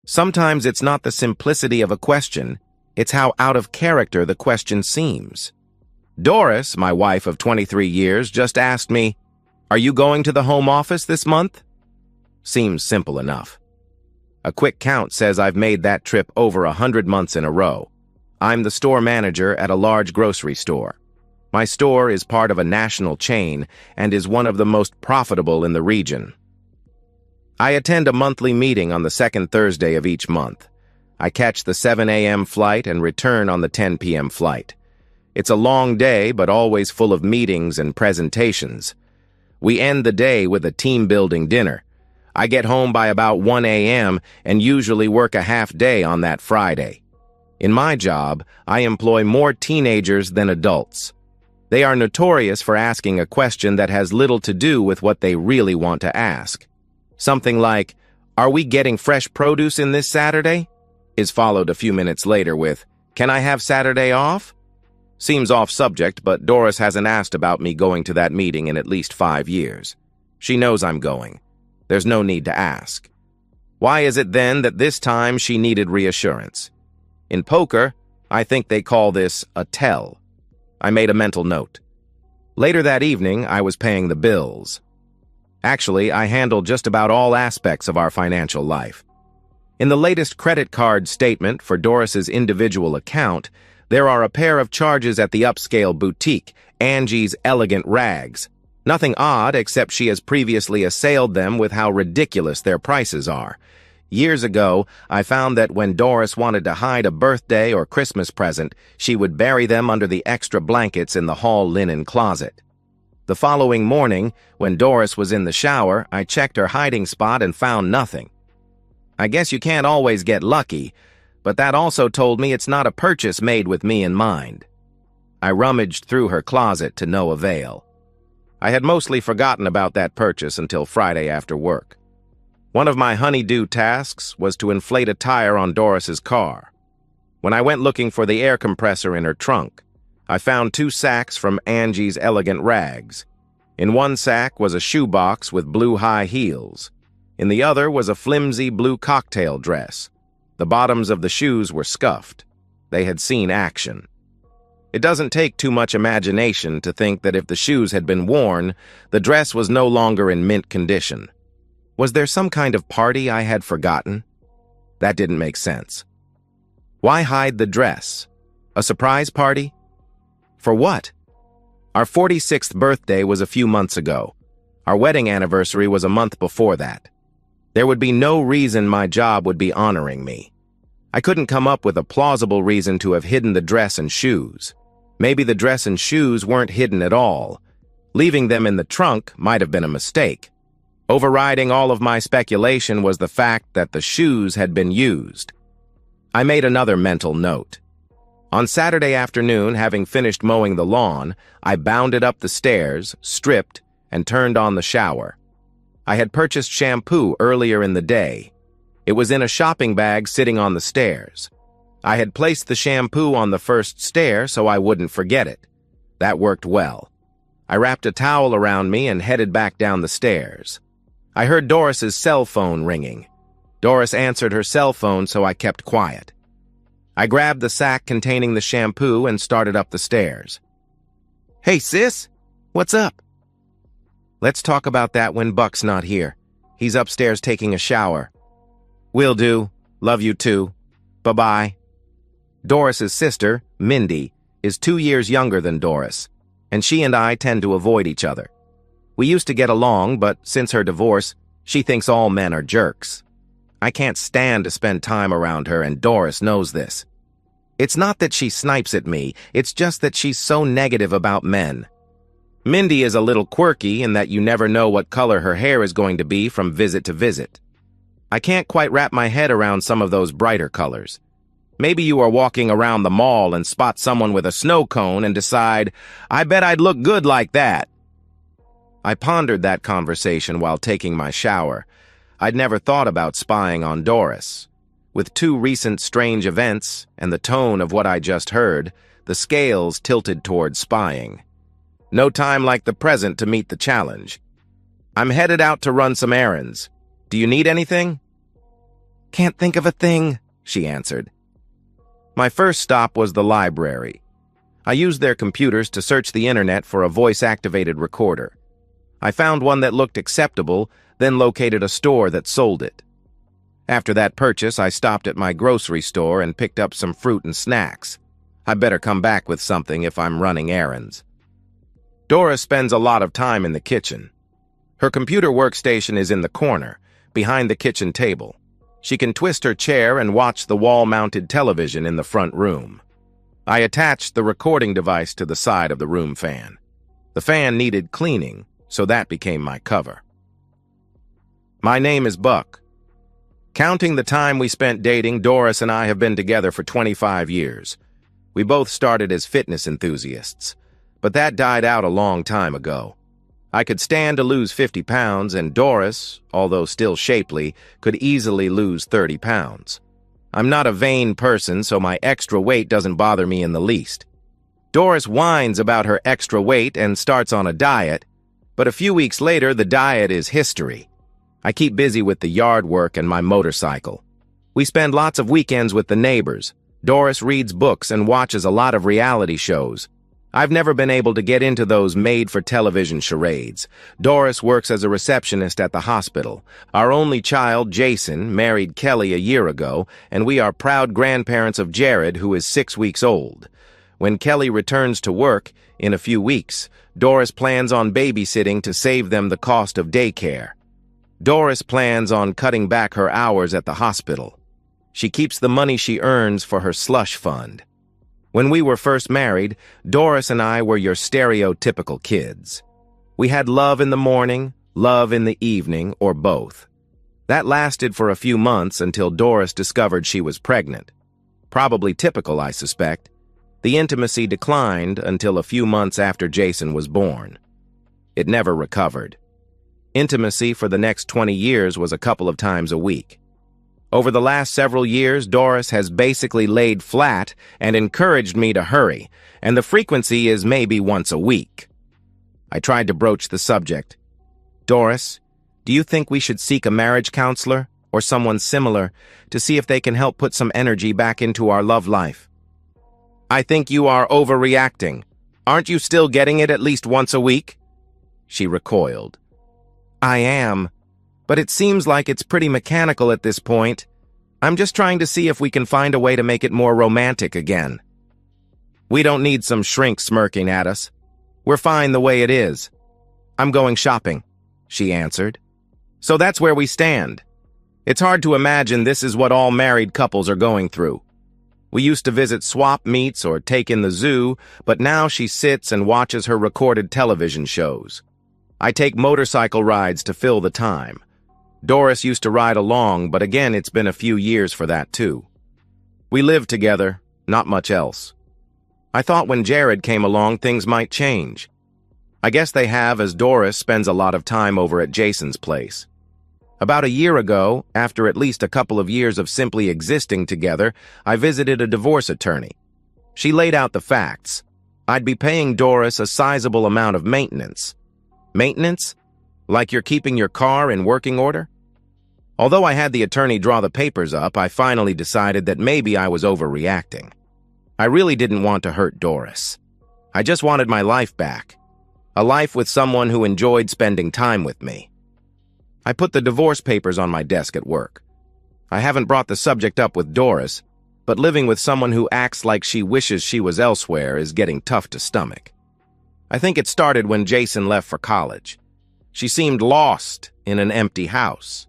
Sometimes it's not the simplicity of a question, it's how out of character the question seems. Doris, my wife of 23 years, just asked me, "Are you going to the home office this month?" Seems simple enough. A quick count says I've made that trip over 100 months in a row. I'm the store manager at a large grocery store. My store is part of a national chain and is one of the most profitable in the region. I attend a monthly meeting on the second Thursday of each month. I catch the 7 a.m. flight and return on the 10 p.m. flight. It's a long day, but always full of meetings and presentations. We end the day with a team-building dinner. I get home by about 1 a.m. and usually work a half day on that Friday. In my job, I employ more teenagers than adults. They are notorious for asking a question that has little to do with what they really want to ask. Something like, "Are we getting fresh produce in this Saturday?" is followed a few minutes later with, "Can I have Saturday off?" Seems off subject, but Doris hasn't asked about me going to that meeting in at least 5 years. She knows I'm going. There's no need to ask. Why is it then that this time she needed reassurance? In poker, I think they call this a tell. I made a mental note. Later that evening, I was paying the bills. Actually, I handled just about all aspects of our financial life. In the latest credit card statement for Doris's individual account, there are a pair of charges at the upscale boutique, Angie's Elegant Rags. Nothing odd except she has previously assailed them with how ridiculous their prices are. Years ago, I found that when Doris wanted to hide a birthday or Christmas present, she would bury them under the extra blankets in the hall linen closet. The following morning, when Doris was in the shower, I checked her hiding spot and found nothing. I guess you can't always get lucky, but that also told me it's not a purchase made with me in mind. I rummaged through her closet to no avail. I had mostly forgotten about that purchase until Friday after work. One of my honey-do tasks was to inflate a tire on Doris's car. When I went looking for the air compressor in her trunk, I found 2 sacks from Angie's Elegant Rags. In one sack was a shoebox with blue high heels. In the other was a flimsy blue cocktail dress. The bottoms of the shoes were scuffed. They had seen action. It doesn't take too much imagination to think that if the shoes had been worn, the dress was no longer in mint condition. Was there some kind of party I had forgotten? That didn't make sense. Why hide the dress? A surprise party? For what? Our 46th birthday was a few months ago. Our wedding anniversary was a month before that. There would be no reason my job would be honoring me. I couldn't come up with a plausible reason to have hidden the dress and shoes. Maybe the dress and shoes weren't hidden at all. Leaving them in the trunk might have been a mistake. Overriding all of my speculation was the fact that the shoes had been used. I made another mental note. On Saturday afternoon, having finished mowing the lawn, I bounded up the stairs, stripped, and turned on the shower. I had purchased shampoo earlier in the day. It was in a shopping bag sitting on the stairs. I had placed the shampoo on the first stair so I wouldn't forget it. That worked well. I wrapped a towel around me and headed back down the stairs. I heard Doris's cell phone ringing. Doris answered her cell phone, so I kept quiet. I grabbed the sack containing the shampoo and started up the stairs. "Hey, sis, what's up?" "Let's talk about that when Buck's not here. He's upstairs taking a shower." "Will do. Love you too. Bye-bye." Doris's sister, Mindy, is 2 years younger than Doris, and she and I tend to avoid each other. We used to get along, but since her divorce, she thinks all men are jerks. I can't stand to spend time around her, and Doris knows this. It's not that she snipes at me, it's just that she's so negative about men. Mindy is a little quirky in that you never know what color her hair is going to be from visit to visit. I can't quite wrap my head around some of those brighter colors. Maybe you are walking around the mall and spot someone with a snow cone and decide, "I bet I'd look good like that." I pondered that conversation while taking my shower. I'd never thought about spying on Doris. With 2 recent strange events and the tone of what I just heard, the scales tilted toward spying. No time like the present to meet the challenge. I'm headed out to run some errands. Do you need anything? "Can't think of a thing," she answered. My first stop was the library. I used their computers to search the internet for a voice-activated recorder. I found one that looked acceptable, then located a store that sold it. After that purchase, I stopped at my grocery store and picked up some fruit and snacks. I better come back with something if I'm running errands. Doris spends a lot of time in the kitchen. Her computer workstation is in the corner, behind the kitchen table. She can twist her chair and watch the wall-mounted television in the front room. I attached the recording device to the side of the room fan. The fan needed cleaning, so that became my cover. My name is Buck. Counting the time we spent dating, Doris and I have been together for 25 years. We both started as fitness enthusiasts, but that died out a long time ago. I could stand to lose 50 pounds, and Doris, although still shapely, could easily lose 30 pounds. I'm not a vain person, so my extra weight doesn't bother me in the least. Doris whines about her extra weight and starts on a diet, but a few weeks later, the diet is history. I keep busy with the yard work and my motorcycle. We spend lots of weekends with the neighbors. Doris reads books and watches a lot of reality shows. I've never been able to get into those made-for-television charades. Doris works as a receptionist at the hospital. Our only child, Jason, married Kelly a year ago, and we are proud grandparents of Jared, who is 6 weeks old. When Kelly returns to work, in a few weeks, Doris plans on babysitting to save them the cost of daycare. Doris plans on cutting back her hours at the hospital. She keeps the money she earns for her slush fund. When we were first married, Doris and I were your stereotypical kids. We had love in the morning, love in the evening, or both. That lasted for a few months until Doris discovered she was pregnant. Probably typical, I suspect. The intimacy declined until a few months after Jason was born. It never recovered. Intimacy for the next 20 years was a couple of times a week. Over the last several years, Doris has basically laid flat and encouraged me to hurry, and the frequency is maybe once a week. I tried to broach the subject. "Doris, do you think we should seek a marriage counselor or someone similar to see if they can help put some energy back into our love life?" "I think you are overreacting. Aren't you still getting it at least once a week?" She recoiled. "I am. But it seems like it's pretty mechanical at this point. I'm just trying to see if we can find a way to make it more romantic again." "We don't need some shrink smirking at us. We're fine the way it is. I'm going shopping," she answered. So that's where we stand. It's hard to imagine this is what all married couples are going through. We used to visit swap meets or take in the zoo, but now she sits and watches her recorded television shows. I take motorcycle rides to fill the time. Doris used to ride along, but again, it's been a few years for that too. We live together, not much else. I thought when Jared came along, things might change. I guess they have, as Doris spends a lot of time over at Jason's place. About a year ago, after at least a couple of years of simply existing together, I visited a divorce attorney. She laid out the facts. I'd be paying Doris a sizable amount of maintenance. Maintenance? Like you're keeping your car in working order? Although I had the attorney draw the papers up, I finally decided that maybe I was overreacting. I really didn't want to hurt Doris. I just wanted my life back. A life with someone who enjoyed spending time with me. I put the divorce papers on my desk at work. I haven't brought the subject up with Doris, but living with someone who acts like she wishes she was elsewhere is getting tough to stomach. I think it started when Jason left for college. She seemed lost in an empty house.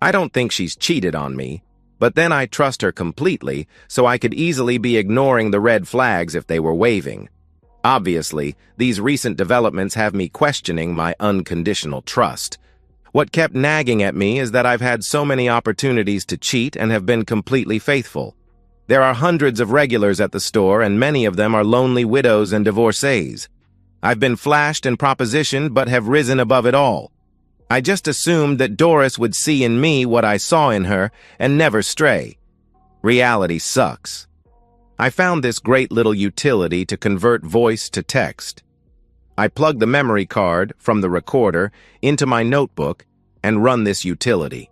I don't think she's cheated on me, but then I trust her completely, so I could easily be ignoring the red flags if they were waving. Obviously, these recent developments have me questioning my unconditional trust. What kept nagging at me is that I've had so many opportunities to cheat and have been completely faithful. There are hundreds of regulars at the store, and many of them are lonely widows and divorcees. I've been flashed and propositioned, but have risen above it all. I just assumed that Doris would see in me what I saw in her and never stray. Reality sucks. I found this great little utility to convert voice to text. I plug the memory card from the recorder into my notebook and run this utility.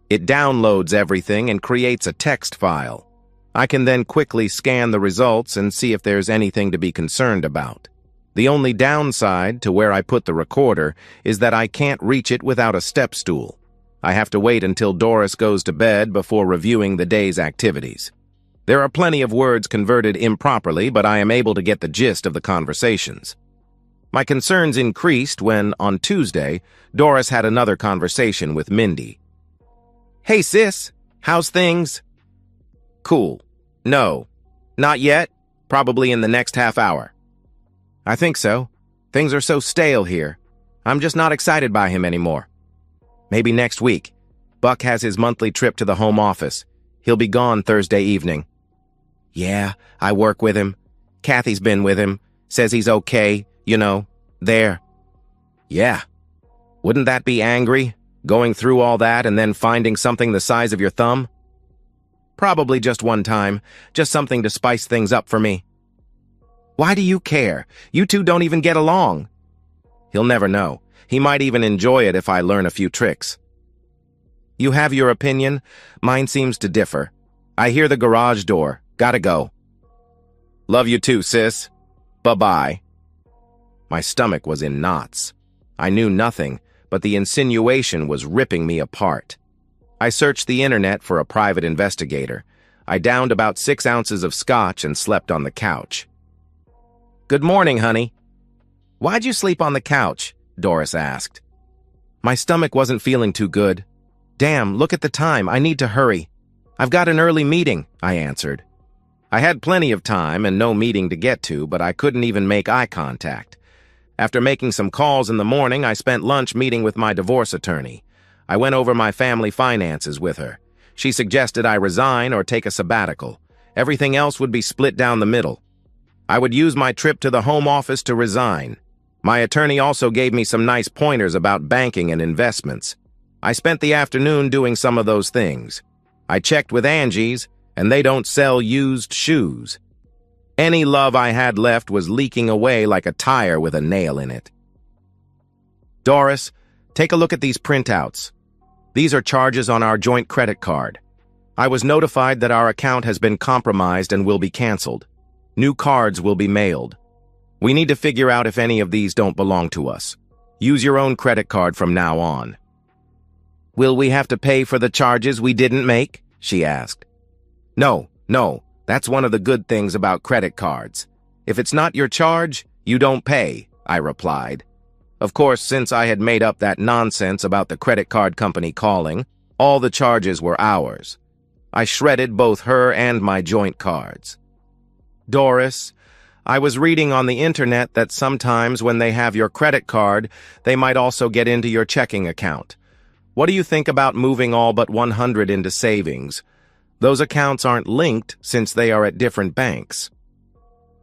It downloads everything and creates a text file. I can then quickly scan the results and see if there's anything to be concerned about. The only downside to where I put the recorder is that I can't reach it without a step stool. I have to wait until Doris goes to bed before reviewing the day's activities. There are plenty of words converted improperly, but I am able to get the gist of the conversations. My concerns increased when, on Tuesday, Doris had another conversation with Mindy. "Hey sis, how's things?" "Cool. No. Not yet. Probably in the next half hour." "I think so. Things are so stale here. I'm just not excited by him anymore." "Maybe next week. Buck has his monthly trip to the home office. He'll be gone Thursday evening." "Yeah, I work with him. Kathy's been with him. Says he's okay, there." "Yeah. Wouldn't that be angry, going through all that and then finding something the size of your thumb?" "Probably just one time. Just something to spice things up for me." "Why do you care? You two don't even get along." "He'll never know. He might even enjoy it if I learn a few tricks." "You have your opinion. Mine seems to differ. I hear the garage door. Gotta go." "Love you too, sis. Bye-bye." My stomach was in knots. I knew nothing, but the insinuation was ripping me apart. I searched the internet for a private investigator. I downed about 6 ounces of scotch and slept on the couch. "Good morning, honey." "Why'd you sleep on the couch?" Doris asked. My stomach wasn't feeling too good. "Damn, look at the time. I need to hurry." "I've got an early meeting," I answered. I had plenty of time and no meeting to get to, but I couldn't even make eye contact. After making some calls in the morning, I spent lunch meeting with my divorce attorney. I went over my family finances with her. She suggested I resign or take a sabbatical. Everything else would be split down the middle. I would use my trip to the home office to resign. My attorney also gave me some nice pointers about banking and investments. I spent the afternoon doing some of those things. I checked with Angie's, and they don't sell used shoes. Any love I had left was leaking away like a tire with a nail in it. "Doris, take a look at these printouts. These are charges on our joint credit card. I was notified that our account has been compromised and will be canceled. New cards will be mailed. We need to figure out if any of these don't belong to us. Use your own credit card from now on." "Will we have to pay for the charges we didn't make?" she asked. No. That's one of the good things about credit cards. If it's not your charge, you don't pay," I replied. Of course, since I had made up that nonsense about the credit card company calling, all the charges were ours. I shredded both her and my joint cards. "Doris, I was reading on the internet that sometimes when they have your credit card, they might also get into your checking account. What do you think about moving all but 100 into savings? Those accounts aren't linked since they are at different banks."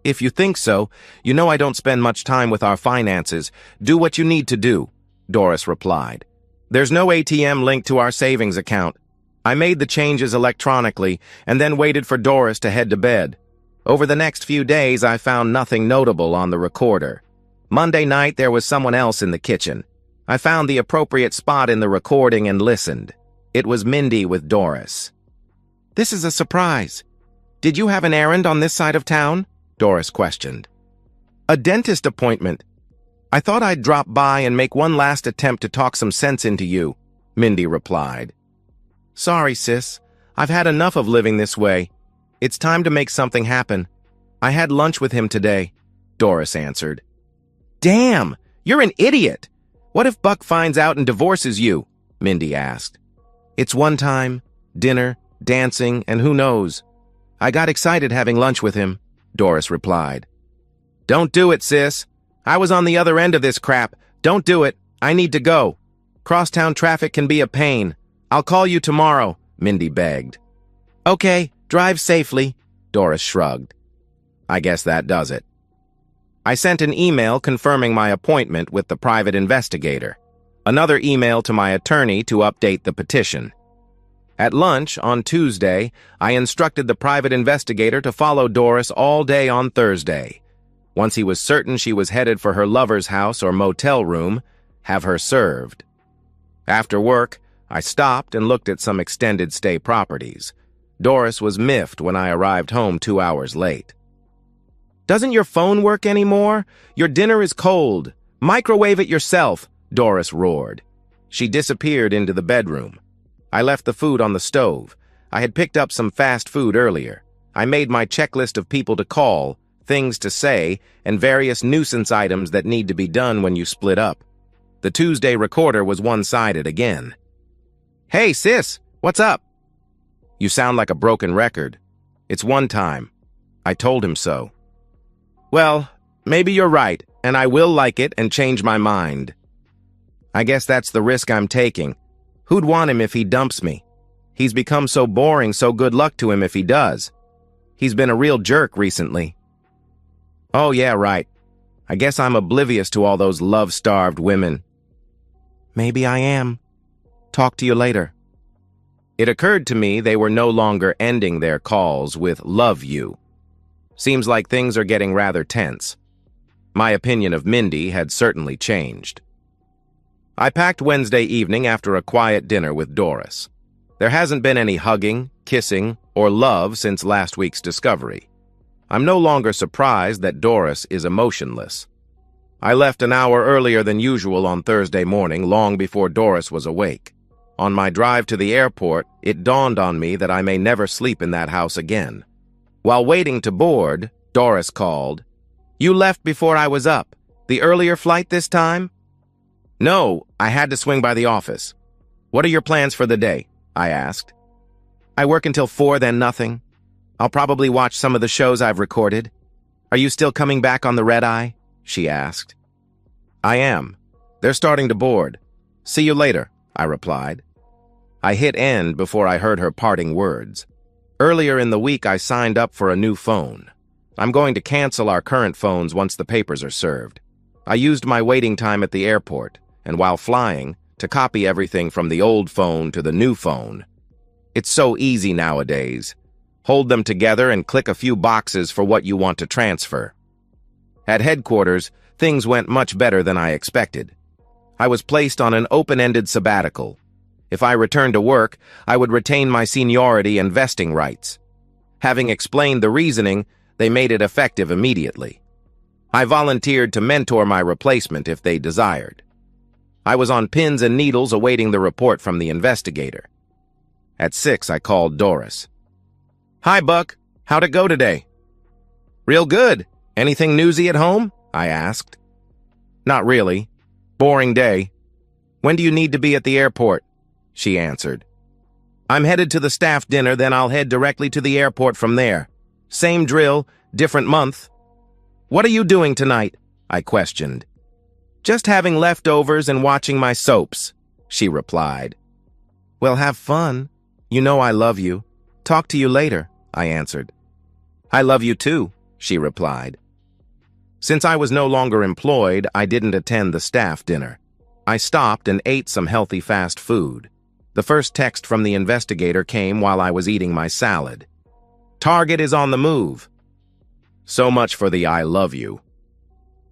"If you think so, you know I don't spend much time with our finances. Do what you need to do," Doris replied. "There's no ATM linked to our savings account. I made the changes electronically and then waited for Doris to head to bed. Over the next few days, I found nothing notable on the recorder. Monday night, there was someone else in the kitchen. I found the appropriate spot in the recording and listened. It was Mindy with Doris. "This is a surprise. Did you have an errand on this side of town?" Doris questioned. "A dentist appointment. I thought I'd drop by and make one last attempt to talk some sense into you," Mindy replied. "Sorry, sis. I've had enough of living this way. It's time to make something happen. I had lunch with him today," Doris answered. "Damn, you're an idiot. What if Buck finds out and divorces you?" Mindy asked. "It's one time, dinner, dancing, and who knows. I got excited having lunch with him," Doris replied. "Don't do it, sis. I was on the other end of this crap. Don't do it. I need to go. Crosstown traffic can be a pain. I'll call you tomorrow," Mindy begged. "Okay, drive safely," Doris shrugged. I guess that does it. I sent an email confirming my appointment with the private investigator, another email to my attorney to update the petition. At lunch on Tuesday, I instructed the private investigator to follow Doris all day on Thursday. Once he was certain she was headed for her lover's house or motel room, have her served. After work, I stopped and looked at some extended stay properties. Doris was miffed when I arrived home 2 hours late. "Doesn't your phone work anymore? Your dinner is cold. Microwave it yourself," Doris roared. She disappeared into the bedroom. I left the food on the stove. I had picked up some fast food earlier. I made my checklist of people to call, things to say, and various nuisance items that need to be done when you split up. The Tuesday recorder was one-sided again. "Hey, sis, what's up?" "You sound like a broken record." "It's one time." I told him so. "Well, maybe you're right, and I will like it and change my mind." "I guess that's the risk I'm taking. Who'd want him if he dumps me? He's become so boring, so good luck to him if he does. He's been a real jerk recently." "Oh, yeah, right. I guess I'm oblivious to all those love-starved women." "Maybe I am. Talk to you later." It occurred to me they were no longer ending their calls with "love you." Seems like things are getting rather tense. My opinion of Mindy had certainly changed. I packed Wednesday evening after a quiet dinner with Doris. There hasn't been any hugging, kissing, or love since last week's discovery. I'm no longer surprised that Doris is emotionless. I left an hour earlier than usual on Thursday morning, long before Doris was awake. On my drive to the airport, it dawned on me that I may never sleep in that house again. While waiting to board, Doris called. "You left before I was up. The earlier flight this time?" "No, I had to swing by the office." "What are your plans for the day?" I asked. "I work until 4, then nothing. I'll probably watch some of the shows I've recorded." "Are you still coming back on the red-eye?" she asked. "I am. They're starting to board. See you later," I replied. I hit end before I heard her parting words. Earlier in the week, I signed up for a new phone. I'm going to cancel our current phones once the papers are served. I used my waiting time at the airport, and while flying, to copy everything from the old phone to the new phone. It's so easy nowadays. Hold them together and click a few boxes for what you want to transfer. At headquarters, things went much better than I expected. I was placed on an open-ended sabbatical. If I returned to work, I would retain my seniority and vesting rights. Having explained the reasoning, they made it effective immediately. I volunteered to mentor my replacement if they desired. I was on pins and needles awaiting the report from the investigator. At 6, I called Doris. "Hi, Buck. How'd it go today?" "Real good. Anything newsy at home?" I asked. "Not really. Boring day." "When do you need to be at the airport?" she answered. "I'm headed to the staff dinner, then I'll head directly to the airport from there. Same drill, different month." "What are you doing tonight?" I questioned. "Just having leftovers and watching my soaps," she replied. "Well, have fun. You know I love you. Talk to you later," I answered. "I love you too," she replied. Since I was no longer employed, I didn't attend the staff dinner. I stopped and ate some healthy fast food. The first text from the investigator came while I was eating my salad. "Target is on the move." So much for the "I love you."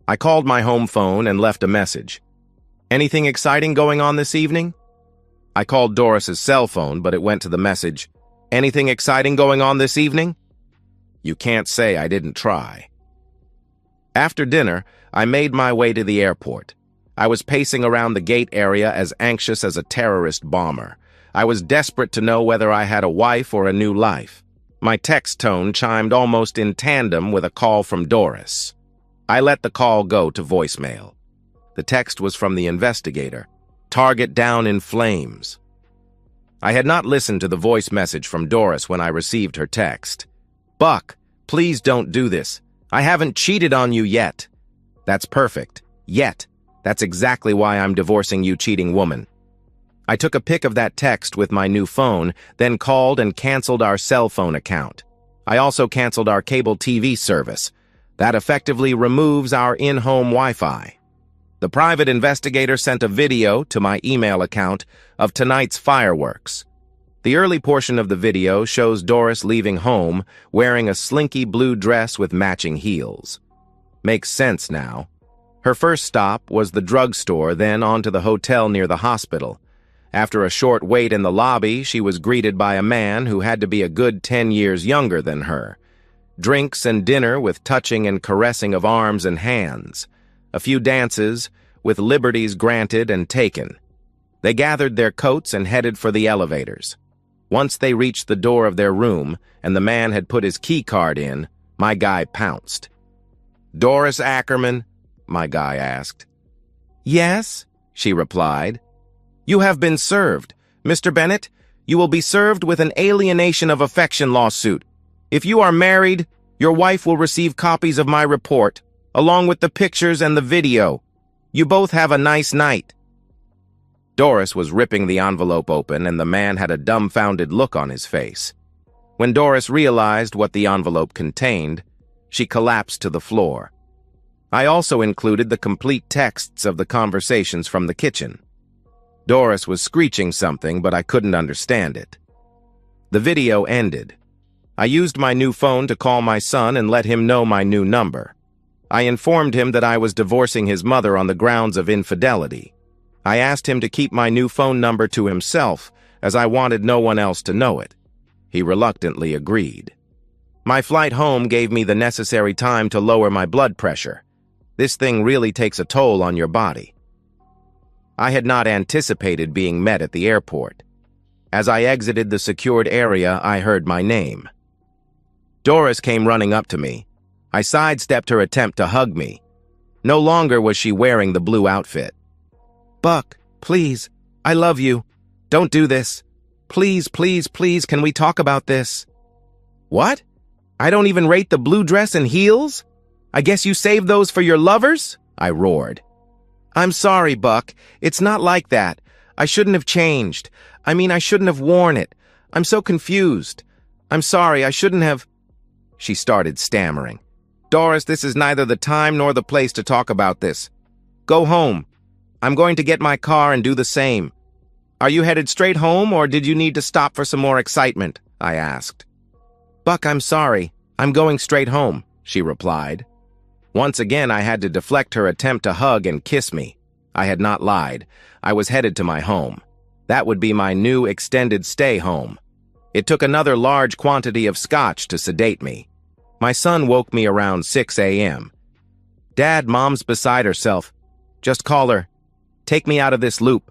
I called my home phone and left a message. "Anything exciting going on this evening?" I called Doris's cell phone, but it went to the message, "Anything exciting going on this evening?" You can't say I didn't try. After dinner, I made my way to the airport. I was pacing around the gate area as anxious as a terrorist bomber. I was desperate to know whether I had a wife or a new life. My text tone chimed almost in tandem with a call from Doris. I let the call go to voicemail. The text was from the investigator. "Target down in flames." I had not listened to the voice message from Doris when I received her text. "Buck, please don't do this. I haven't cheated on you yet." That's perfect. Yet. That's exactly why I'm divorcing you, cheating woman. I took a pic of that text with my new phone, then called and canceled our cell phone account. I also canceled our cable TV service. That effectively removes our in-home Wi-Fi. The private investigator sent a video to my email account of tonight's fireworks. The early portion of the video shows Doris leaving home wearing a slinky blue dress with matching heels. Makes sense now. Her first stop was the drugstore, then on to the hotel near the hospital. After a short wait in the lobby, she was greeted by a man who had to be a good 10 years younger than her. Drinks and dinner with touching and caressing of arms and hands. A few dances, with liberties granted and taken. They gathered their coats and headed for the elevators. Once they reached the door of their room, and the man had put his key card in, my guy pounced. "Doris Ackerman?" my guy asked. "Yes," she replied. "You have been served. Mr. Bennett, you will be served with an alienation of affection lawsuit. If you are married, your wife will receive copies of my report, along with the pictures and the video. You both have a nice night." Doris was ripping the envelope open, and the man had a dumbfounded look on his face. When Doris realized what the envelope contained, she collapsed to the floor. I also included the complete texts of the conversations from the kitchen. Doris was screeching something, but I couldn't understand it. The video ended. I used my new phone to call my son and let him know my new number. I informed him that I was divorcing his mother on the grounds of infidelity. I asked him to keep my new phone number to himself, as I wanted no one else to know it. He reluctantly agreed. My flight home gave me the necessary time to lower my blood pressure. This thing really takes a toll on your body. I had not anticipated being met at the airport. As I exited the secured area, I heard my name. Doris came running up to me. I sidestepped her attempt to hug me. No longer was she wearing the blue outfit. "Buck, please, I love you. Don't do this. Please, please, please, can we talk about this?" "What? I don't even rate the blue dress and heels? I guess you saved those for your lovers?" I roared. "I'm sorry, Buck. It's not like that. I shouldn't have changed. I shouldn't have worn it. I'm so confused. I'm sorry, I shouldn't have—" She started stammering. "Doris, this is neither the time nor the place to talk about this. Go home. I'm going to get my car and do the same. Are you headed straight home, or did you need to stop for some more excitement?" I asked. "Buck, I'm sorry. I'm going straight home," she replied. Once again, I had to deflect her attempt to hug and kiss me. I had not lied. I was headed to my home. That would be my new extended stay home. It took another large quantity of scotch to sedate me. My son woke me around 6 a.m. "Dad, Mom's beside herself. Just call her. Take me out of this loop."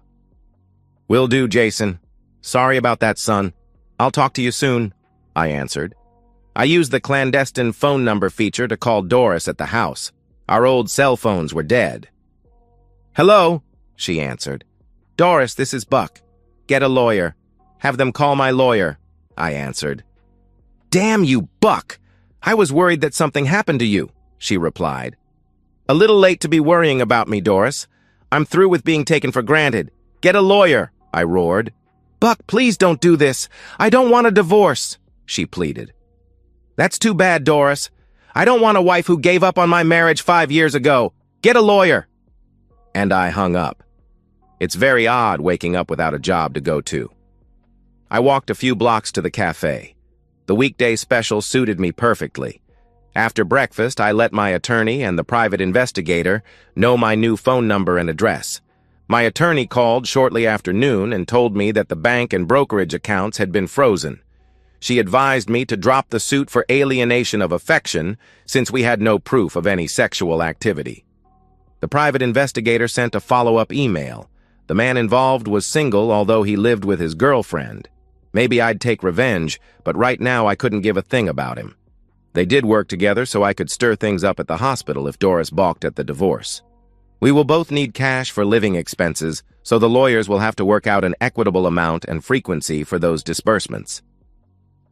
"Will do, Jason. Sorry about that, son. I'll talk to you soon," I answered. I used the clandestine phone number feature to call Doris at the house. Our old cell phones were dead. "Hello," she answered. "Doris, this is Buck. Get a lawyer. Have them call my lawyer," I answered. "Damn you, Buck! I was worried that something happened to you," she replied. "A little late to be worrying about me, Doris. I'm through with being taken for granted. Get a lawyer," I roared. "Buck, please don't do this. I don't want a divorce," she pleaded. "That's too bad, Doris. I don't want a wife who gave up on my marriage 5 years ago. Get a lawyer." And I hung up. It's very odd waking up without a job to go to. I walked a few blocks to the cafe. The weekday special suited me perfectly. After breakfast, I let my attorney and the private investigator know my new phone number and address. My attorney called shortly after noon and told me that the bank and brokerage accounts had been frozen. She advised me to drop the suit for alienation of affection since we had no proof of any sexual activity. The private investigator sent a follow-up email. The man involved was single, although he lived with his girlfriend. Maybe I'd take revenge, but right now I couldn't give a thing about him. They did work together so I could stir things up at the hospital if Doris balked at the divorce. We will both need cash for living expenses, so the lawyers will have to work out an equitable amount and frequency for those disbursements.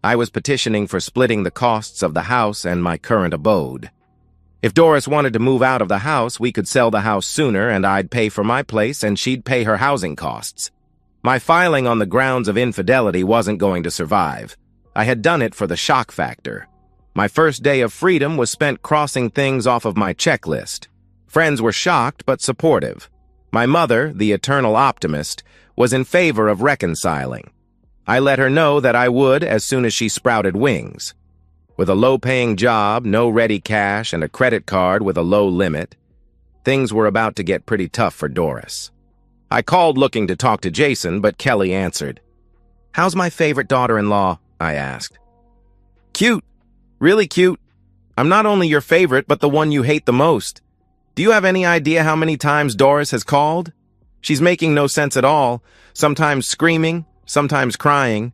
I was petitioning for splitting the costs of the house and my current abode. If Doris wanted to move out of the house, we could sell the house sooner and I'd pay for my place and she'd pay her housing costs. My filing on the grounds of infidelity wasn't going to survive. I had done it for the shock factor. My first day of freedom was spent crossing things off of my checklist. Friends were shocked but supportive. My mother, the eternal optimist, was in favor of reconciling. I let her know that I would as soon as she sprouted wings. With a low-paying job, no ready cash, and a credit card with a low limit, things were about to get pretty tough for Doris. I called looking to talk to Jason, but Kelly answered. "How's my favorite daughter-in-law?" I asked. "Cute. Really cute. I'm not only your favorite, but the one you hate the most. Do you have any idea how many times Doris has called? She's making no sense at all, sometimes screaming, sometimes crying.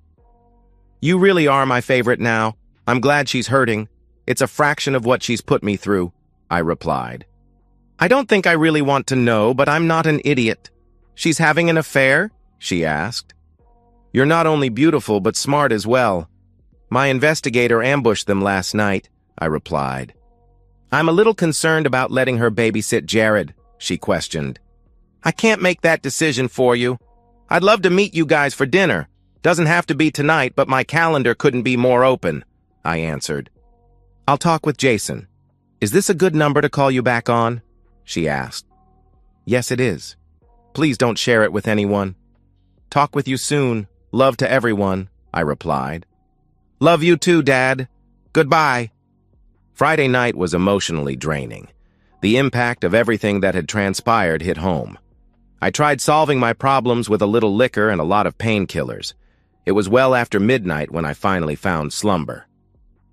You really are my favorite now. I'm glad she's hurting. It's a fraction of what she's put me through," I replied. "I don't think I really want to know, but I'm not an idiot. She's having an affair?" she asked. "You're not only beautiful, but smart as well. My investigator ambushed them last night," I replied. "I'm a little concerned about letting her babysit Jared," she questioned. "I can't make that decision for you. I'd love to meet you guys for dinner. Doesn't have to be tonight, but my calendar couldn't be more open," I answered. "I'll talk with Jason. Is this a good number to call you back on?" she asked. "Yes, it is. Please don't share it with anyone. Talk with you soon. Love to everyone," I replied. "Love you too, Dad. Goodbye." Friday night was emotionally draining. The impact of everything that had transpired hit home. I tried solving my problems with a little liquor and a lot of painkillers. It was well after midnight when I finally found slumber.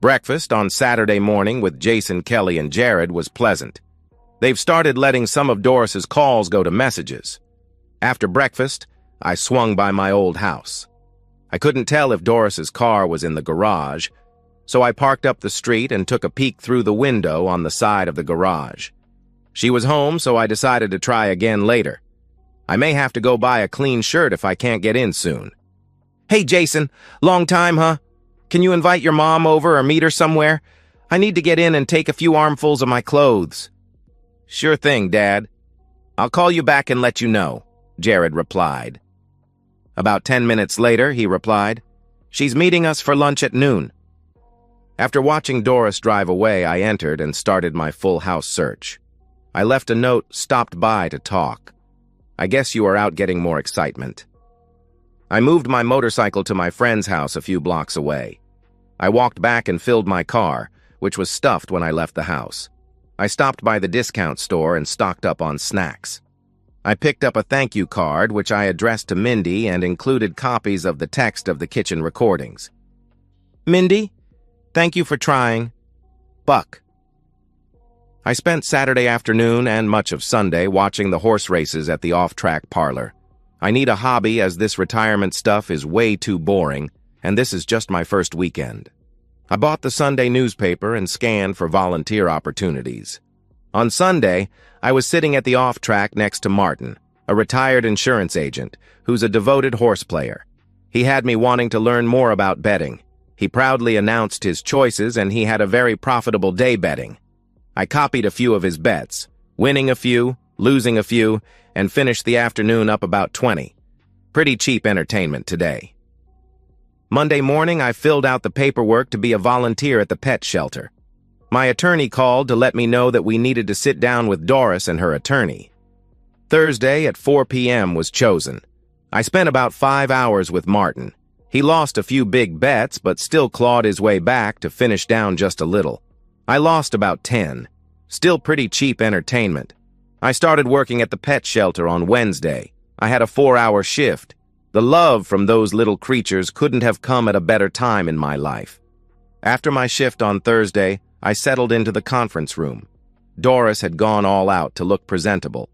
Breakfast on Saturday morning with Jason, Kelly, and Jared was pleasant. They've started letting some of Doris's calls go to messages. After breakfast, I swung by my old house. I couldn't tell if Doris's car was in the garage, so I parked up the street and took a peek through the window on the side of the garage. She was home, so I decided to try again later. I may have to go buy a clean shirt if I can't get in soon. "Hey, Jason, long time, huh? Can you invite your mom over or meet her somewhere? I need to get in and take a few armfuls of my clothes." "Sure thing, Dad. I'll call you back and let you know," Jared replied. About 10 minutes later, he replied, "She's meeting us for lunch at noon." After watching Doris drive away, I entered and started my full house search. I left a note, "Stopped by to talk. I guess you are out getting more excitement." I moved my motorcycle to my friend's house a few blocks away. I walked back and filled my car, which was stuffed when I left the house. I stopped by the discount store and stocked up on snacks. I picked up a thank you card, which I addressed to Mindy and included copies of the text of the kitchen recordings. "Mindy, thank you for trying. Buck." I spent Saturday afternoon and much of Sunday watching the horse races at the off-track parlor. I need a hobby as this retirement stuff is way too boring, and this is just my first weekend. I bought the Sunday newspaper and scanned for volunteer opportunities. On Sunday, I was sitting at the off-track next to Martin, a retired insurance agent who's a devoted horse player. He had me wanting to learn more about betting. He proudly announced his choices, and he had a very profitable day betting. I copied a few of his bets, winning a few, losing a few, and finished the afternoon up about 20. Pretty cheap entertainment today. Monday morning, I filled out the paperwork to be a volunteer at the pet shelter. My attorney called to let me know that we needed to sit down with Doris and her attorney. Thursday at 4 p.m. was chosen. I spent about 5 hours with Martin. He lost a few big bets, but still clawed his way back to finish down just a little. I lost about 10. Still pretty cheap entertainment. I started working at the pet shelter on Wednesday. I had a 4-hour shift. The love from those little creatures couldn't have come at a better time in my life. After my shift on Thursday, I settled into the conference room. Doris had gone all out to look presentable.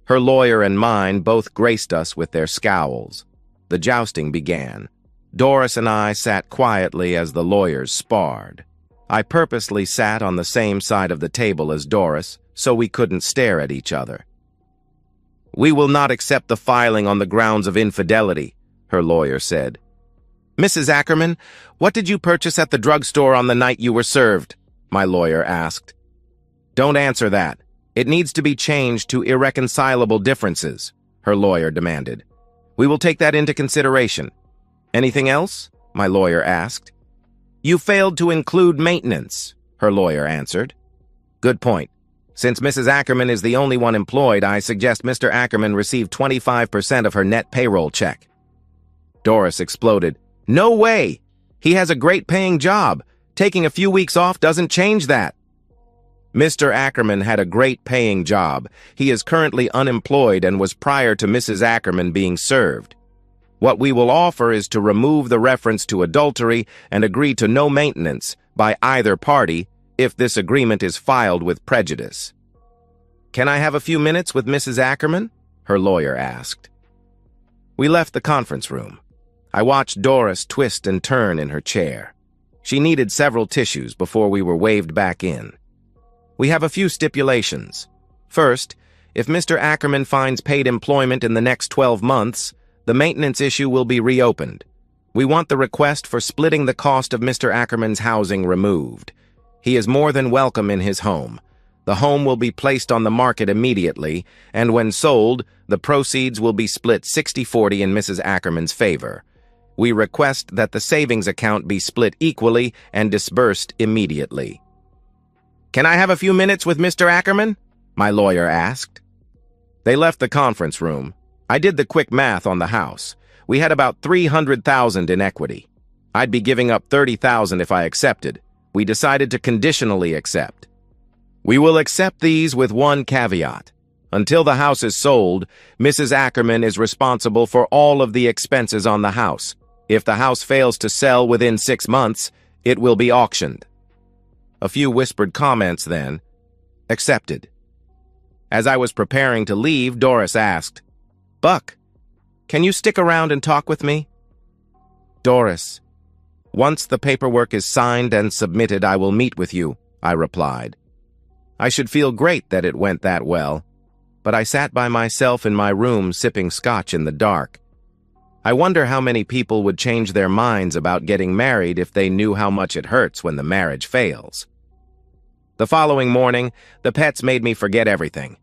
Her lawyer and mine both graced us with their scowls. The jousting began. Doris and I sat quietly as the lawyers sparred. I purposely sat on the same side of the table as Doris, so we couldn't stare at each other. "We will not accept the filing on the grounds of infidelity," her lawyer said. "Mrs. Ackerman, what did you purchase at the drugstore on the night you were served?" my lawyer asked. "Don't answer that. It needs to be changed to irreconcilable differences," her lawyer demanded. "We will take that into consideration." "Anything else?" my lawyer asked. "You failed to include maintenance," her lawyer answered. "Good point. Since Mrs. Ackerman is the only one employed, I suggest Mr. Ackerman receive 25% of her net payroll check." Doris exploded. "No way! He has a great paying job. Taking a few weeks off doesn't change that." Mr. Ackerman had a great paying job. He is currently unemployed and was prior to Mrs. Ackerman being served. What we will offer is to remove the reference to adultery and agree to no maintenance by either party if this agreement is filed with prejudice. Can I have a few minutes with Mrs. Ackerman? Her lawyer asked. We left the conference room. I watched Doris twist and turn in her chair. She needed several tissues before we were waved back in. We have a few stipulations. First, if Mr. Ackerman finds paid employment in the next 12 months, the maintenance issue will be reopened. We want the request for splitting the cost of Mr. Ackerman's housing removed. He is more than welcome in his home. The home will be placed on the market immediately, and when sold, the proceeds will be split 60-40 in Mrs. Ackerman's favor. We request that the savings account be split equally and disbursed immediately. Can I have a few minutes with Mr. Ackerman? My lawyer asked. They left the conference room. I did the quick math on the house. We had about $300,000 in equity. I'd be giving up $30,000 if I accepted. We decided to conditionally accept. We will accept these with one caveat. Until the house is sold, Mrs. Ackerman is responsible for all of the expenses on the house. If the house fails to sell within 6 months, it will be auctioned. A few whispered comments then. Accepted. As I was preparing to leave, Doris asked, Buck, can you stick around and talk with me? Doris, once the paperwork is signed and submitted, I will meet with you, I replied. I should feel great that it went that well, but I sat by myself in my room sipping scotch in the dark. I wonder how many people would change their minds about getting married if they knew how much it hurts when the marriage fails. The following morning, the pets made me forget everything.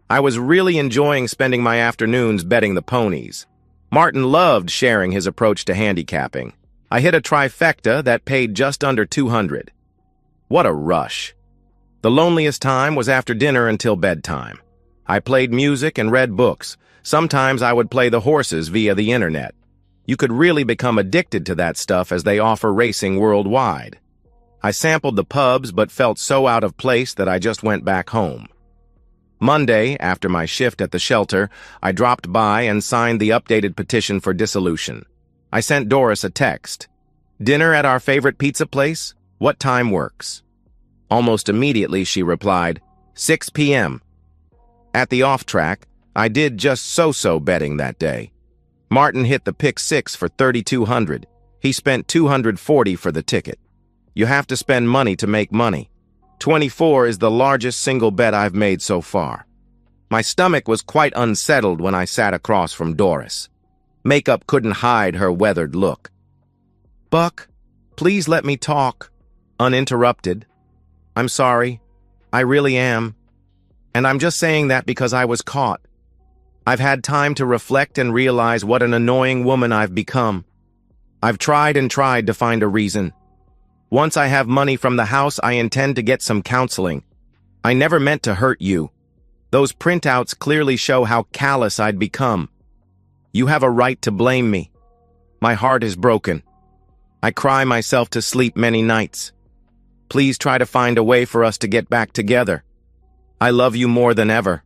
I was really enjoying spending my afternoons betting the ponies. Martin loved sharing his approach to handicapping. I hit a trifecta that paid just under $200. What a rush. The loneliest time was after dinner until bedtime. I played music and read books. Sometimes I would play the horses via the internet. You could really become addicted to that stuff as they offer racing worldwide. I sampled the pubs but felt so out of place that I just went back home. Monday, after my shift at the shelter, I dropped by and signed the updated petition for dissolution. I sent Doris a text. Dinner at our favorite pizza place? What time works? Almost immediately she replied, 6 p.m. At the off track, I did just so-so betting that day. Martin hit the pick 6 for $3,200. He spent $240 for the ticket. You have to spend money to make money. 24 is the largest single bet I've made so far. My stomach was quite unsettled when I sat across from Doris. Makeup couldn't hide her weathered look. Buck, please let me talk. Uninterrupted. I'm sorry. I really am. And I'm just saying that because I was caught. I've had time to reflect and realize what an annoying woman I've become. I've tried and tried to find a reason. Once I have money from the house, I intend to get some counseling. I never meant to hurt you. Those printouts clearly show how callous I'd become. You have a right to blame me. My heart is broken. I cry myself to sleep many nights. Please try to find a way for us to get back together. I love you more than ever.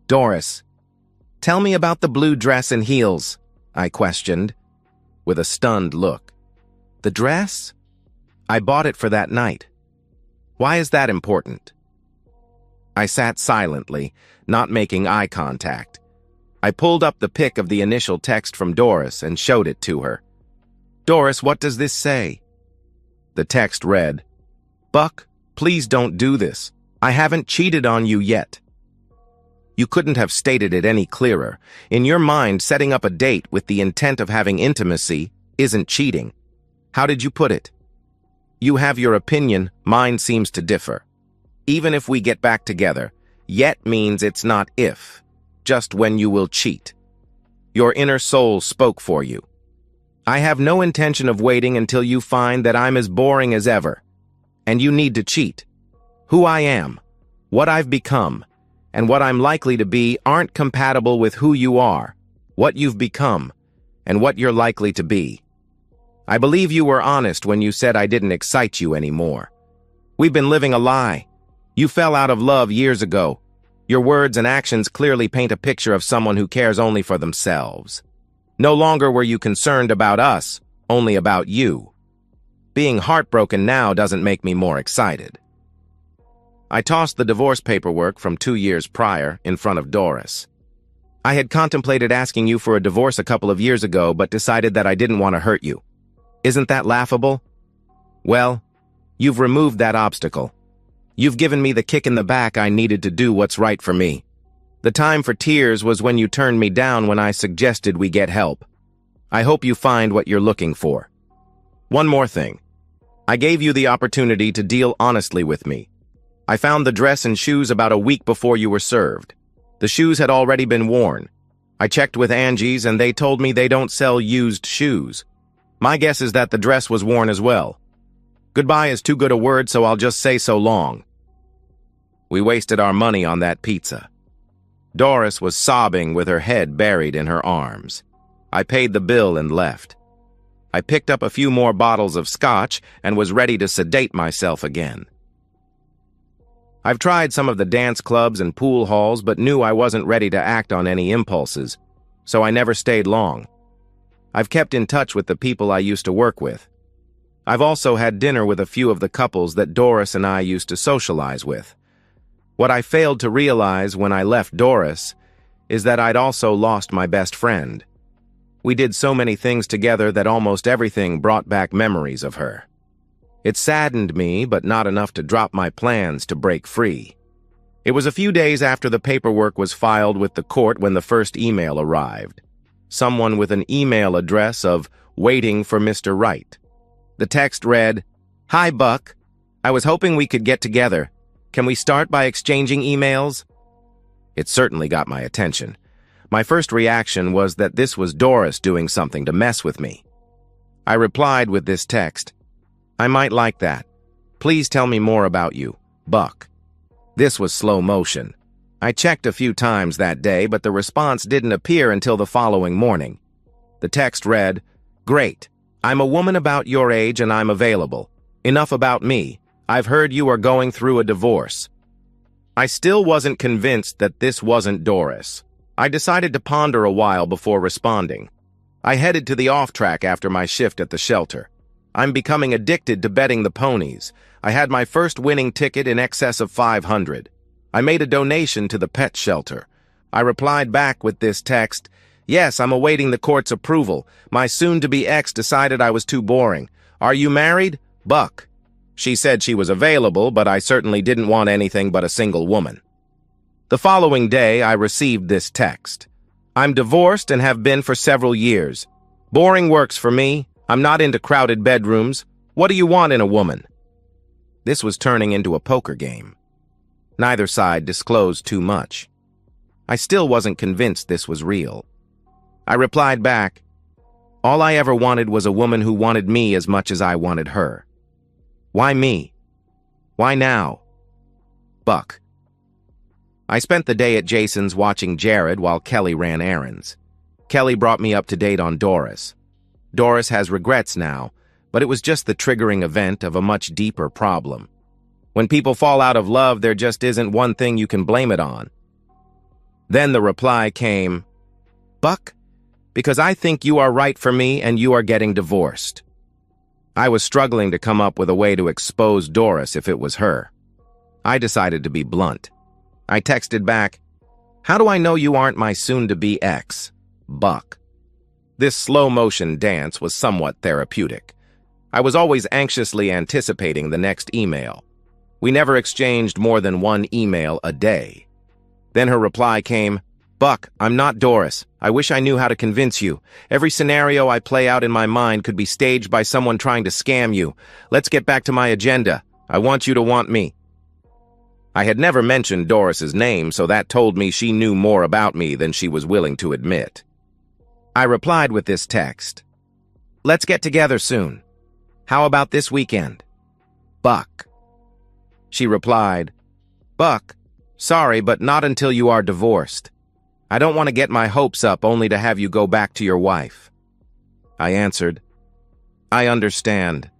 Doris, tell me about the blue dress and heels, I questioned, with a stunned look. The dress? I bought it for that night. Why is that important? I sat silently, not making eye contact. I pulled up the pic of the initial text from Doris and showed it to her. Doris, what does this say? The text read, Buck, please don't do this. I haven't cheated on you yet. You couldn't have stated it any clearer. In your mind, setting up a date with the intent of having intimacy isn't cheating. How did you put it? You have your opinion, mine seems to differ. Even if we get back together, yet means it's not if, just when you will cheat. Your inner soul spoke for you. I have no intention of waiting until you find that I'm as boring as ever, and you need to cheat. Who I am, what I've become, and what I'm likely to be aren't compatible with who you are, what you've become, and what you're likely to be. I believe you were honest when you said I didn't excite you anymore. We've been living a lie. You fell out of love years ago. Your words and actions clearly paint a picture of someone who cares only for themselves. No longer were you concerned about us, only about you. Being heartbroken now doesn't make me more excited. I tossed the divorce paperwork from 2 years prior in front of Doris. I had contemplated asking you for a divorce a couple of years ago, but decided that I didn't want to hurt you. Isn't that laughable? Well, you've removed that obstacle. You've given me the kick in the back I needed to do what's right for me. The time for tears was when you turned me down when I suggested we get help. I hope you find what you're looking for. One more thing. I gave you the opportunity to deal honestly with me. I found the dress and shoes about a week before you were served. The shoes had already been worn. I checked with Angie's and they told me they don't sell used shoes. My guess is that the dress was worn as well. Goodbye is too good a word, so I'll just say so long. We wasted our money on that pizza. Doris was sobbing with her head buried in her arms. I paid the bill and left. I picked up a few more bottles of scotch and was ready to sedate myself again. I've tried some of the dance clubs and pool halls, but knew I wasn't ready to act on any impulses, so I never stayed long. I've kept in touch with the people I used to work with. I've also had dinner with a few of the couples that Doris and I used to socialize with. What I failed to realize when I left Doris is that I'd also lost my best friend. We did so many things together that almost everything brought back memories of her. It saddened me, but not enough to drop my plans to break free. It was a few days after the paperwork was filed with the court when the first email arrived. Someone with an email address of "Waiting for Mr. Wright." The text read, "Hi, Buck. I was hoping we could get together. Can we start by exchanging emails?" It certainly got my attention. My first reaction was that this was Doris doing something to mess with me. I replied with this text, "I might like that. Please tell me more about you, Buck." This was slow motion. I checked a few times that day, but the response didn't appear until the following morning. The text read, "Great. I'm a woman about your age and I'm available. Enough about me. I've heard you are going through a divorce." I still wasn't convinced that this wasn't Doris. I decided to ponder a while before responding. I headed to the off-track after my shift at the shelter. I'm becoming addicted to betting the ponies. I had my first winning ticket in excess of $500. I made a donation to the pet shelter. I replied back with this text, "Yes, I'm awaiting the court's approval. My soon-to-be ex decided I was too boring. Are you married? Buck." She said she was available, but I certainly didn't want anything but a single woman. The following day, I received this text. "I'm divorced and have been for several years. Boring works for me. I'm not into crowded bedrooms. What do you want in a woman?" This was turning into a poker game. Neither side disclosed too much. I still wasn't convinced this was real. I replied back, "All I ever wanted was a woman who wanted me as much as I wanted her. Why me? Why now? Buck." I spent the day at Jason's watching Jared while Kelly ran errands. Kelly brought me up to date on Doris. Doris has regrets now, but it was just the triggering event of a much deeper problem. When people fall out of love, there just isn't one thing you can blame it on. Then the reply came, "Buck, because I think you are right for me and you are getting divorced." I was struggling to come up with a way to expose Doris if it was her. I decided to be blunt. I texted back, "How do I know you aren't my soon-to-be ex, Buck?" This slow-motion dance was somewhat therapeutic. I was always anxiously anticipating the next email. We never exchanged more than one email a day. Then her reply came, "Buck, I'm not Doris. I wish I knew how to convince you. Every scenario I play out in my mind could be staged by someone trying to scam you. Let's get back to my agenda. I want you to want me." I had never mentioned Doris's name, so that told me she knew more about me than she was willing to admit. I replied with this text, "Let's get together soon. How about this weekend? Buck." She replied, "Buck, sorry, but not until you are divorced. I don't want to get my hopes up only to have you go back to your wife." I answered, "I understand.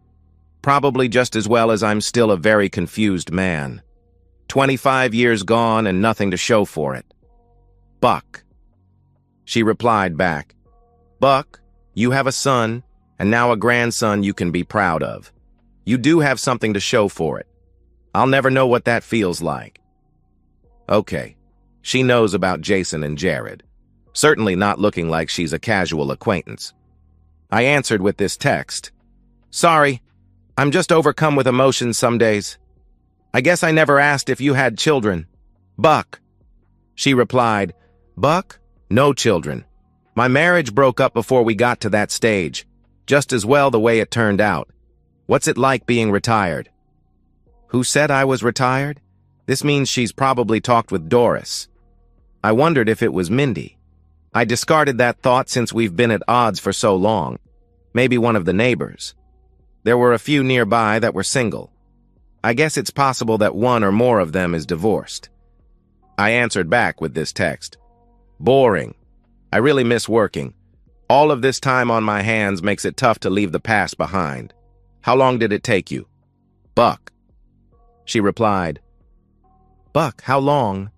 Probably just as well as I'm still a very confused man. 25 years gone and nothing to show for it. Buck. She replied back, Buck, you have a son, and now a grandson you can be proud of. You do have something to show for it. I'll never know what that feels like. Okay, she knows about Jason and Jared. Certainly not looking like she's a casual acquaintance. I answered with this text. Sorry, I'm just overcome with emotions some days. I guess I never asked if you had children. Buck. She replied, Buck, no children. My marriage broke up before we got to that stage. Just as well the way it turned out. What's it like being retired? Who said I was retired? This means she's probably talked with Doris. I wondered if it was Mindy. I discarded that thought since we've been at odds for so long. Maybe one of the neighbors. There were a few nearby that were single. I guess it's possible that one or more of them is divorced. I answered back with this text. Boring. I really miss working. All of this time on my hands makes it tough to leave the past behind. How long did it take you? Buck. She replied, Buck, how long?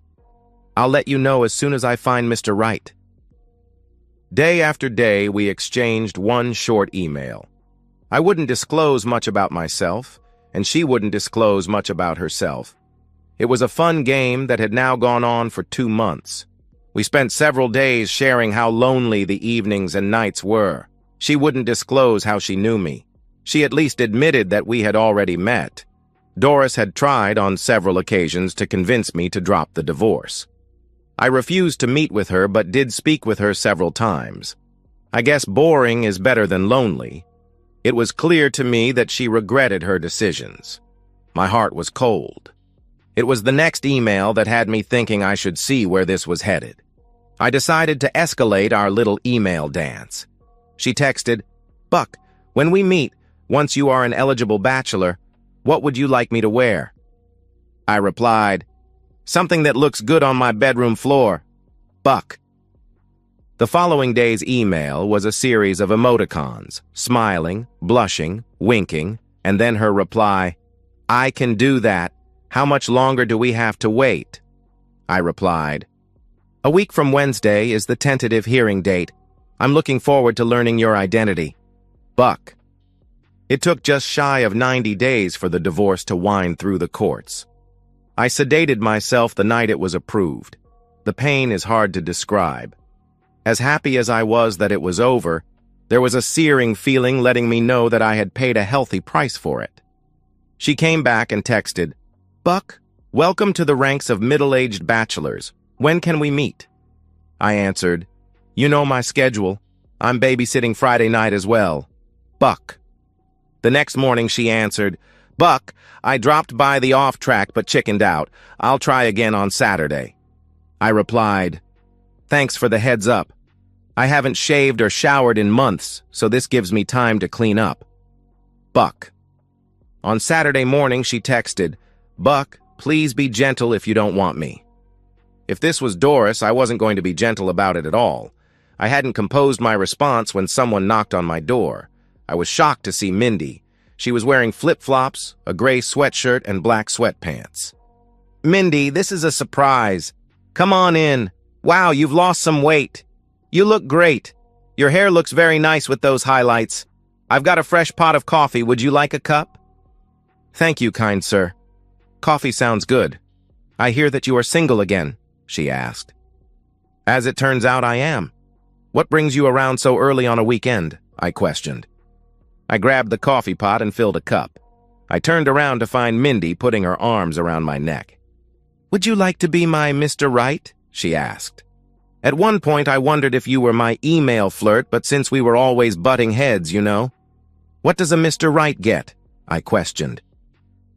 I'll let you know as soon as I find Mr. Right. Day after day, we exchanged one short email. I wouldn't disclose much about myself, and she wouldn't disclose much about herself. It was a fun game that had now gone on for 2 months. We spent several days sharing how lonely the evenings and nights were. She wouldn't disclose how she knew me. She at least admitted that we had already met. Doris had tried on several occasions to convince me to drop the divorce. I refused to meet with her but did speak with her several times. I guess boring is better than lonely. It was clear to me that she regretted her decisions. My heart was cold. It was the next email that had me thinking I should see where this was headed. I decided to escalate our little email dance. She texted, Buck, when we meet, once you are an eligible bachelor, what would you like me to wear? I replied, something that looks good on my bedroom floor. Buck. The following day's email was a series of emoticons, smiling, blushing, winking, and then her reply, I can do that. How much longer do we have to wait? I replied, a week from Wednesday is the tentative hearing date. I'm looking forward to learning your identity. Buck. It took just shy of 90 days for the divorce to wind through the courts. I sedated myself the night it was approved. The pain is hard to describe. As happy as I was that it was over, there was a searing feeling letting me know that I had paid a healthy price for it. She came back and texted, Buck, welcome to the ranks of middle-aged bachelors. When can we meet? I answered, you know my schedule. I'm babysitting Friday night as well. Buck. The next morning she answered, Buck, I dropped by the off-track but chickened out. I'll try again on Saturday. I replied, thanks for the heads up. I haven't shaved or showered in months, so this gives me time to clean up. Buck. On Saturday morning she texted, Buck, please be gentle if you don't want me. If this was Doris, I wasn't going to be gentle about it at all. I hadn't composed my response when someone knocked on my door. I was shocked to see Mindy. She was wearing flip-flops, a gray sweatshirt, and black sweatpants. Mindy, this is a surprise. Come on in. Wow, you've lost some weight. You look great. Your hair looks very nice with those highlights. I've got a fresh pot of coffee. Would you like a cup? Thank you, kind sir. Coffee sounds good. I hear that you are single again, she asked. As it turns out, I am. What brings you around so early on a weekend? I questioned. I grabbed the coffee pot and filled a cup. I turned around to find Mindy putting her arms around my neck. Would you like to be my Mr. Right? She asked. At one point, I wondered if you were my email flirt, but since we were always butting heads, you know. What does a Mr. Right get? I questioned.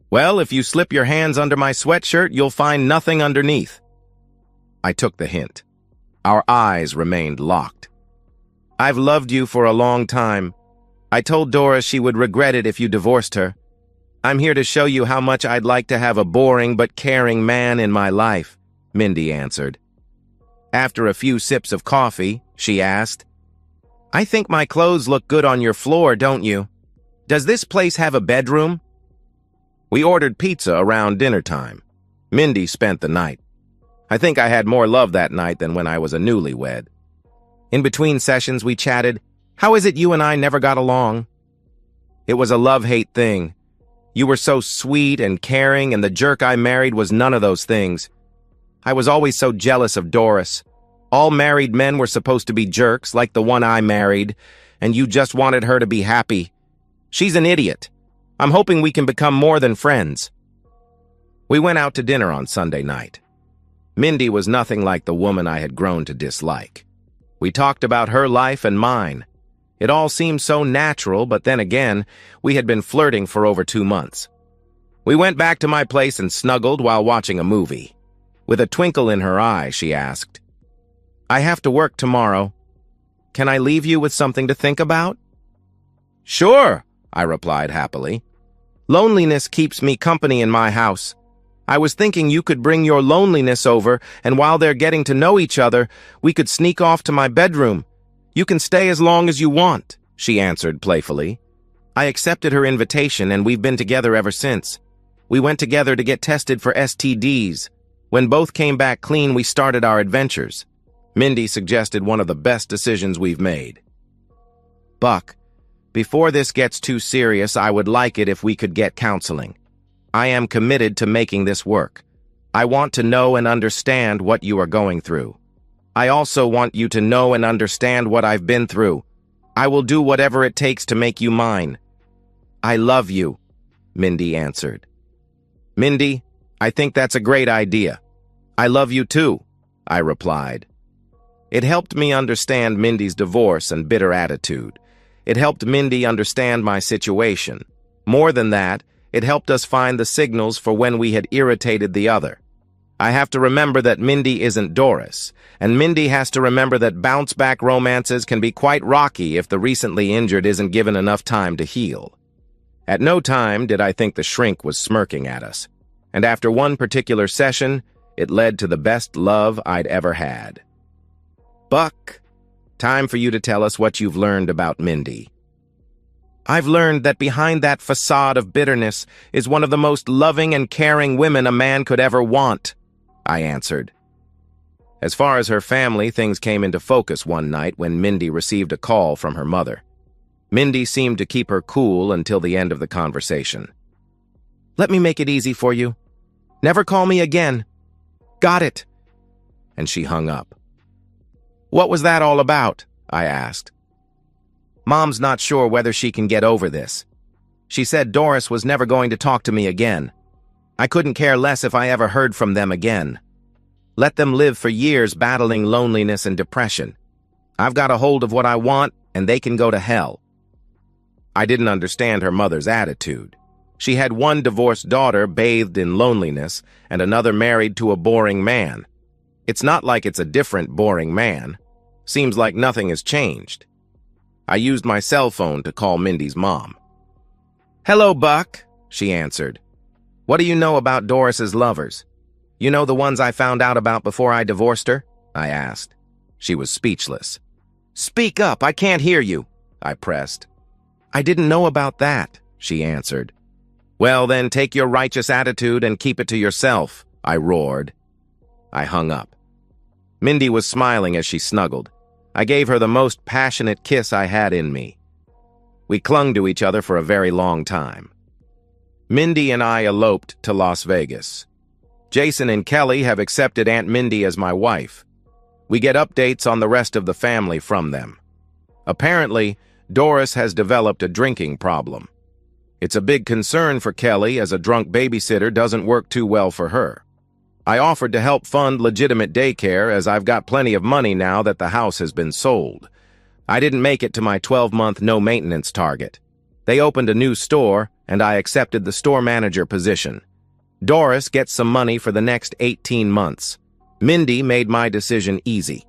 Well, if you slip your hands under my sweatshirt, you'll find nothing underneath. I took the hint. Our eyes remained locked. I've loved you for a long time. I told Doris she would regret it if you divorced her. I'm here to show you how much I'd like to have a boring but caring man in my life, Mindy answered. After a few sips of coffee, she asked, I think my clothes look good on your floor, don't you? Does this place have a bedroom? We ordered pizza around dinner time. Mindy spent the night. I think I had more love that night than when I was a newlywed. In between sessions, we chatted. How is it you and I never got along? It was a love-hate thing. You were so sweet and caring, and the jerk I married was none of those things. I was always so jealous of Doris. All married men were supposed to be jerks, like the one I married, and you just wanted her to be happy. She's an idiot. I'm hoping we can become more than friends. We went out to dinner on Sunday night. Mindy was nothing like the woman I had grown to dislike. We talked about her life and mine. It all seemed so natural, but then again, we had been flirting for over 2 months. We went back to my place and snuggled while watching a movie. With a twinkle in her eye, she asked, I have to work tomorrow. Can I leave you with something to think about? Sure, I replied happily. Loneliness keeps me company in my house. I was thinking you could bring your loneliness over, and while they're getting to know each other, we could sneak off to my bedroom. You can stay as long as you want, she answered playfully. I accepted her invitation, and we've been together ever since. We went together to get tested for STDs. When both came back clean, we started our adventures. Mindy suggested one of the best decisions we've made. Buck, before this gets too serious, I would like it if we could get counseling. I am committed to making this work. I want to know and understand what you are going through. I also want you to know and understand what I've been through. I will do whatever it takes to make you mine. I love you, Mindy answered. Mindy, I think that's a great idea. I love you too, I replied. It helped me understand Mindy's divorce and bitter attitude. It helped Mindy understand my situation. More than that, it helped us find the signals for when we had irritated the other. I have to remember that Mindy isn't Doris, and Mindy has to remember that bounce-back romances can be quite rocky if the recently injured isn't given enough time to heal. At no time did I think the shrink was smirking at us, and after one particular session, it led to the best love I'd ever had. Buck, time for you to tell us what you've learned about Mindy. I've learned that behind that facade of bitterness is one of the most loving and caring women a man could ever want, I answered. As far as her family, things came into focus one night when Mindy received a call from her mother. Mindy seemed to keep her cool until the end of the conversation. Let me make it easy for you. Never call me again. Got it. And she hung up. What was that all about? I asked. Mom's not sure whether she can get over this. She said Doris was never going to talk to me again. I couldn't care less if I ever heard from them again. Let them live for years battling loneliness and depression. I've got a hold of what I want, and they can go to hell. I didn't understand her mother's attitude. She had one divorced daughter bathed in loneliness and another married to a boring man. It's not like it's a different boring man. Seems like nothing has changed. I used my cell phone to call Mindy's mom. Hello, Buck, she answered. What do you know about Doris's lovers? You know the ones I found out about before I divorced her? I asked. She was speechless. Speak up, I can't hear you, I pressed. I didn't know about that, she answered. Well, then take your righteous attitude and keep it to yourself, I roared. I hung up. Mindy was smiling as she snuggled. I gave her the most passionate kiss I had in me. We clung to each other for a very long time. Mindy and I eloped to Las Vegas. Jason and Kelly have accepted Aunt Mindy as my wife. We get updates on the rest of the family from them. Apparently, Doris has developed a drinking problem. It's a big concern for Kelly as a drunk babysitter doesn't work too well for her. I offered to help fund legitimate daycare as I've got plenty of money now that the house has been sold. I didn't make it to my 12-month no-maintenance target. They opened a new store, and I accepted the store manager position. Doris gets some money for the next 18 months. Mindy made my decision easy.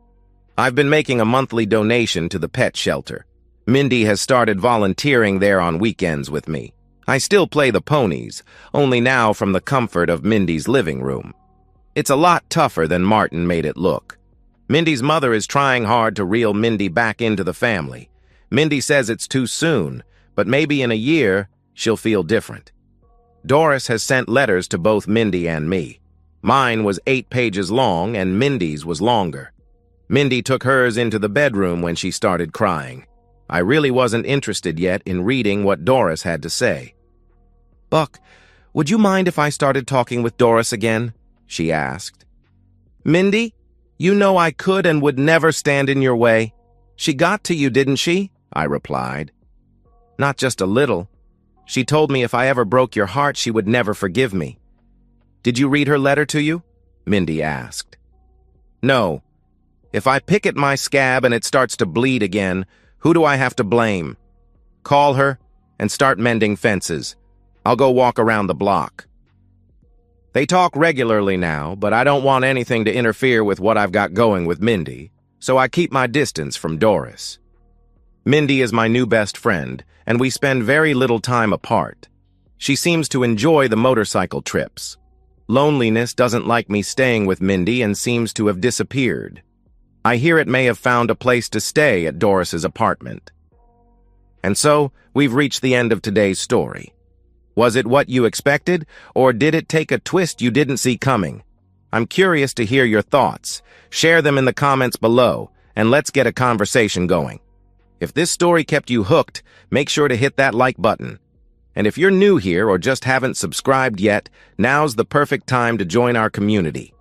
I've been making a monthly donation to the pet shelter. Mindy has started volunteering there on weekends with me. I still play the ponies, only now from the comfort of Mindy's living room. It's a lot tougher than Martin made it look. Mindy's mother is trying hard to reel Mindy back into the family. Mindy says it's too soon, but maybe in a year, she'll feel different. Doris has sent letters to both Mindy and me. Mine was 8 pages long, and Mindy's was longer. Mindy took hers into the bedroom when she started crying. I really wasn't interested yet in reading what Doris had to say. "Buck, would you mind if I started talking with Doris again?" she asked. "Mindy, you know I could and would never stand in your way. She got to you, didn't she?" I replied. "Not just a little. She told me if I ever broke your heart, she would never forgive me." "Did you read her letter to you?" Mindy asked. "No. If I pick at my scab and it starts to bleed again, who do I have to blame? Call her and start mending fences. I'll go walk around the block." They talk regularly now, but I don't want anything to interfere with what I've got going with Mindy, so I keep my distance from Doris. Mindy is my new best friend, and we spend very little time apart. She seems to enjoy the motorcycle trips. Loneliness doesn't like me staying with Mindy and seems to have disappeared. I hear it may have found a place to stay at Doris's apartment. And so, we've reached the end of today's story. Was it what you expected, or did it take a twist you didn't see coming? I'm curious to hear your thoughts. Share them in the comments below, and let's get a conversation going. If this story kept you hooked, make sure to hit that like button. And if you're new here or just haven't subscribed yet, now's the perfect time to join our community.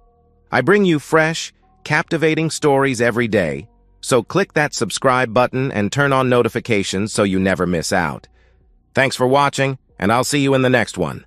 I bring you fresh, captivating stories every day, so click that subscribe button and turn on notifications so you never miss out. Thanks for watching, and I'll see you in the next one.